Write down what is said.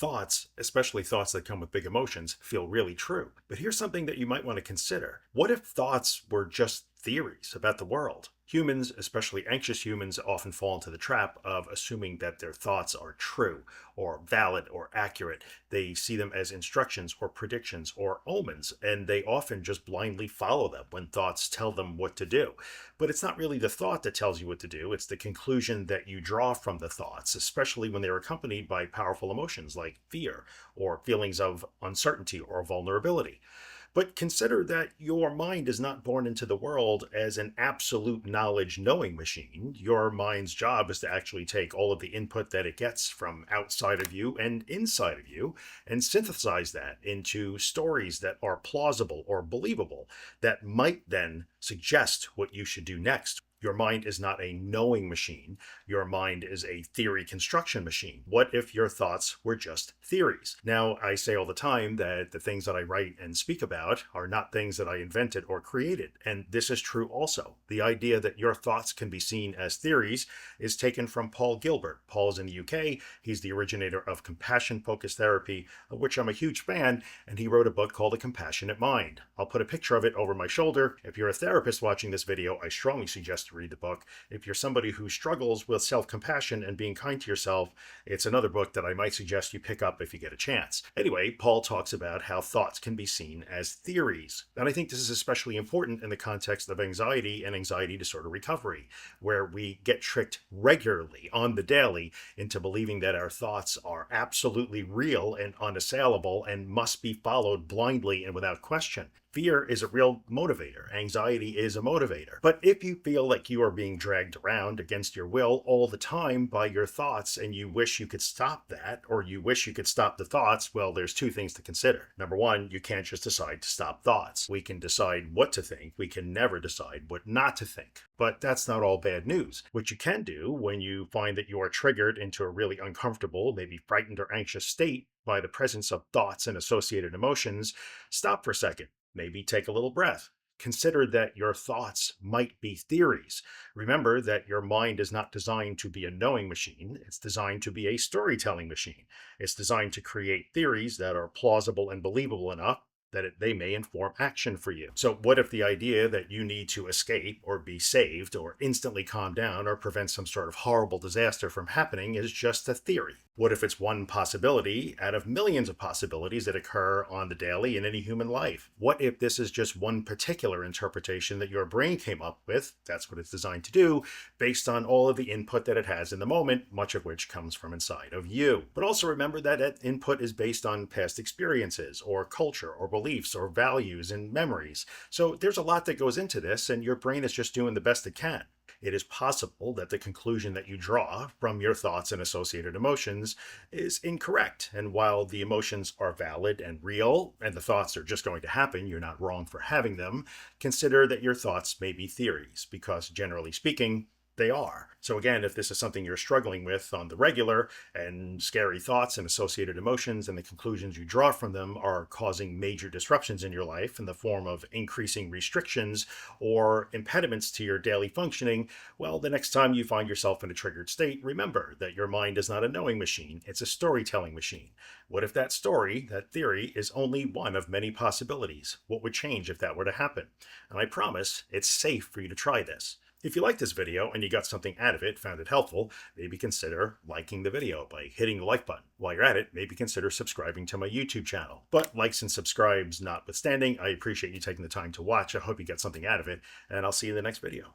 thoughts, especially thoughts that come with big emotions, feel really true. But here's something that you might want to consider. What if thoughts were just theories about the world? Humans, especially anxious humans, often fall into the trap of assuming that their thoughts are true or valid or accurate. They see them as instructions or predictions or omens, and they often just blindly follow them when thoughts tell them what to do. But it's not really the thought that tells you what to do, it's the conclusion that you draw from the thoughts, especially when they're accompanied by powerful emotions like fear or feelings of uncertainty or vulnerability. But consider that your mind is not born into the world as an absolute knowledge knowing machine. Your mind's job is to actually take all of the input that it gets from outside of you and inside of you and synthesize that into stories that are plausible or believable that might then suggest what you should do next. Your mind is not a knowing machine. Your mind is a theory construction machine. What if your thoughts were just theories? Now, I say all the time that the things that I write and speak about are not things that I invented or created. And this is true also. The idea that your thoughts can be seen as theories is taken from Paul Gilbert. Paul's in the UK. He's the originator of compassion-focused therapy, of which I'm a huge fan, and he wrote a book called The Compassionate Mind. I'll put a picture of it over my shoulder. If you're a therapist watching this video, I strongly suggest read the book. If you're somebody who struggles with self-compassion and being kind to yourself, it's another book that I might suggest you pick up if you get a chance. Anyway, Paul talks about how thoughts can be seen as theories. And I think this is especially important in the context of anxiety and anxiety disorder recovery, where we get tricked regularly on the daily into believing that our thoughts are absolutely real and unassailable and must be followed blindly and without question. Fear is a real motivator. Anxiety is a motivator. But if you feel like you are being dragged around against your will all the time by your thoughts and you wish you could stop that, or you wish you could stop the thoughts, well, there's two things to consider. Number one, you can't just decide to stop thoughts. We can decide what to think. We can never decide what not to think. But that's not all bad news. What you can do when you find that you are triggered into a really uncomfortable, maybe frightened or anxious state by the presence of thoughts and associated emotions, stop for a second. Maybe take a little breath. Consider that your thoughts might be theories. Remember that your mind is not designed to be a knowing machine. It's designed to be a storytelling machine. It's designed to create theories that are plausible and believable enough that they may inform action for you. So what if the idea that you need to escape or be saved or instantly calm down or prevent some sort of horrible disaster from happening is just a theory? What if it's one possibility out of millions of possibilities that occur on the daily in any human life? What if this is just one particular interpretation that your brain came up with, that's what it's designed to do, based on all of the input that it has in the moment, much of which comes from inside of you? But also remember that that input is based on past experiences or culture or beliefs or values and memories. So there's a lot that goes into this, and your brain is just doing the best it can. It is possible that the conclusion that you draw from your thoughts and associated emotions is incorrect. And while the emotions are valid and real, and the thoughts are just going to happen, you're not wrong for having them, consider that your thoughts may be theories, because generally speaking, they are. So again, if this is something you're struggling with on the regular, and scary thoughts and associated emotions and the conclusions you draw from them are causing major disruptions in your life in the form of increasing restrictions or impediments to your daily functioning, well, the next time you find yourself in a triggered state, remember that your mind is not a knowing machine, it's a storytelling machine. What if that story, that theory, is only one of many possibilities? What would change if that were to happen? And I promise it's safe for you to try this. If you liked this video and you got something out of it, found it helpful, maybe consider liking the video by hitting the like button. While you're at it, maybe consider subscribing to my YouTube channel. But likes and subscribes notwithstanding, I appreciate you taking the time to watch. I hope you get something out of it, and I'll see you in the next video.